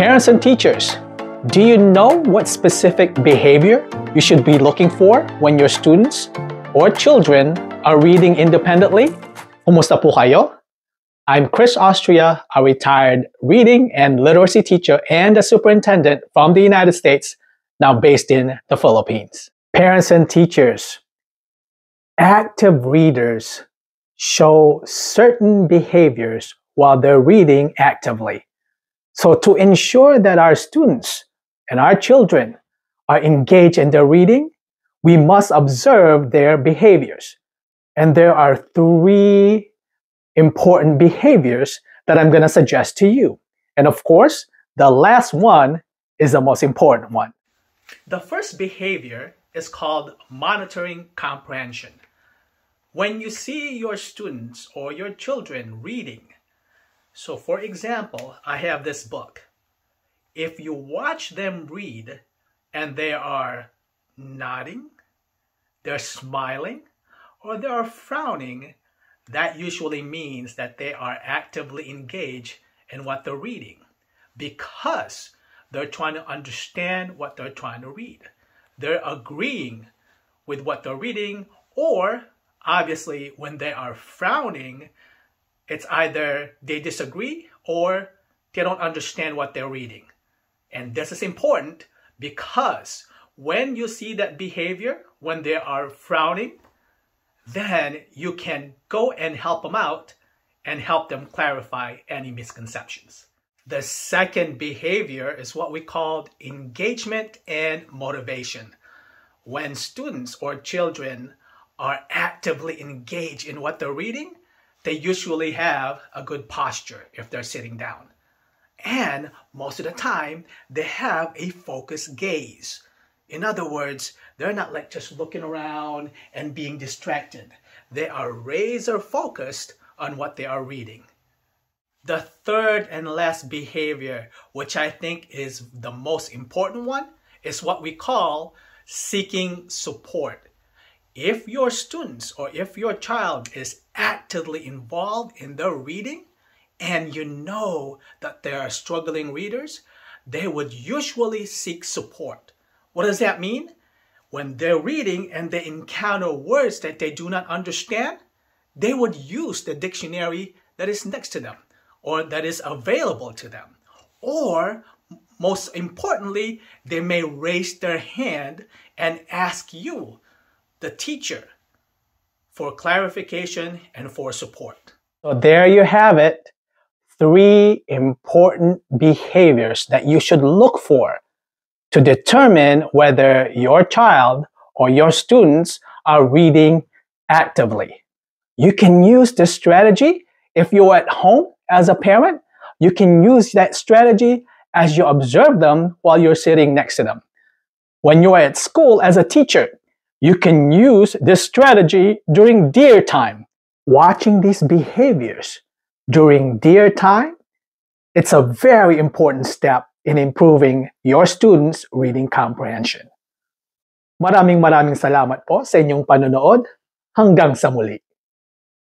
Parents and teachers, do you know what specific behavior you should be looking for when your students or children are reading independently? Kumusta po kayo? I'm Chris Austria, a retired reading and literacy teacher and a superintendent from the United States, now based in the Philippines. Parents and teachers, active readers show certain behaviors while they're reading actively. So to ensure that our students and our children are engaged in their reading, we must observe their behaviors. And there are three important behaviors that I'm going to suggest to you. And of course, the last one is the most important one. The first behavior is called monitoring comprehension. When you see your students or your children reading, so for example, I have this book. If you watch them read and they are nodding, they're smiling, or they are frowning, that usually means that they are actively engaged in what they're reading because they're trying to understand what they're trying to read. They're agreeing with what they're reading, or obviously when they are frowning, it's either they disagree or they don't understand what they're reading. And this is important because when you see that behavior, when they are frowning, then you can go and help them out and help them clarify any misconceptions. The second behavior is what we call engagement and motivation. When students or children are actively engaged in what they're reading, they usually have a good posture if they're sitting down. And most of the time, they have a focused gaze. In other words, they're not like just looking around and being distracted. They are razor focused on what they are reading. The third and last behavior, which I think is the most important one, is what we call seeking support. If your students or if your child is actively involved in their reading and you know that they are struggling readers, they would usually seek support. What does that mean? When they're reading and they encounter words that they do not understand, they would use the dictionary that is next to them or that is available to them. Or most importantly, they may raise their hand and ask you, the teacher, for clarification and for support. So there you have it. 3 important behaviors that you should look for to determine whether your child or your students are reading actively. You can use this strategy if you're at home as a parent. You can use that strategy as you observe them while you're sitting next to them. When you're at school as a teacher, you can use this strategy during DEAR time. Watching these behaviors during DEAR time, it's a very important step in improving your students' reading comprehension. Maraming salamat po sa inyong panonood. Hanggang sa muli.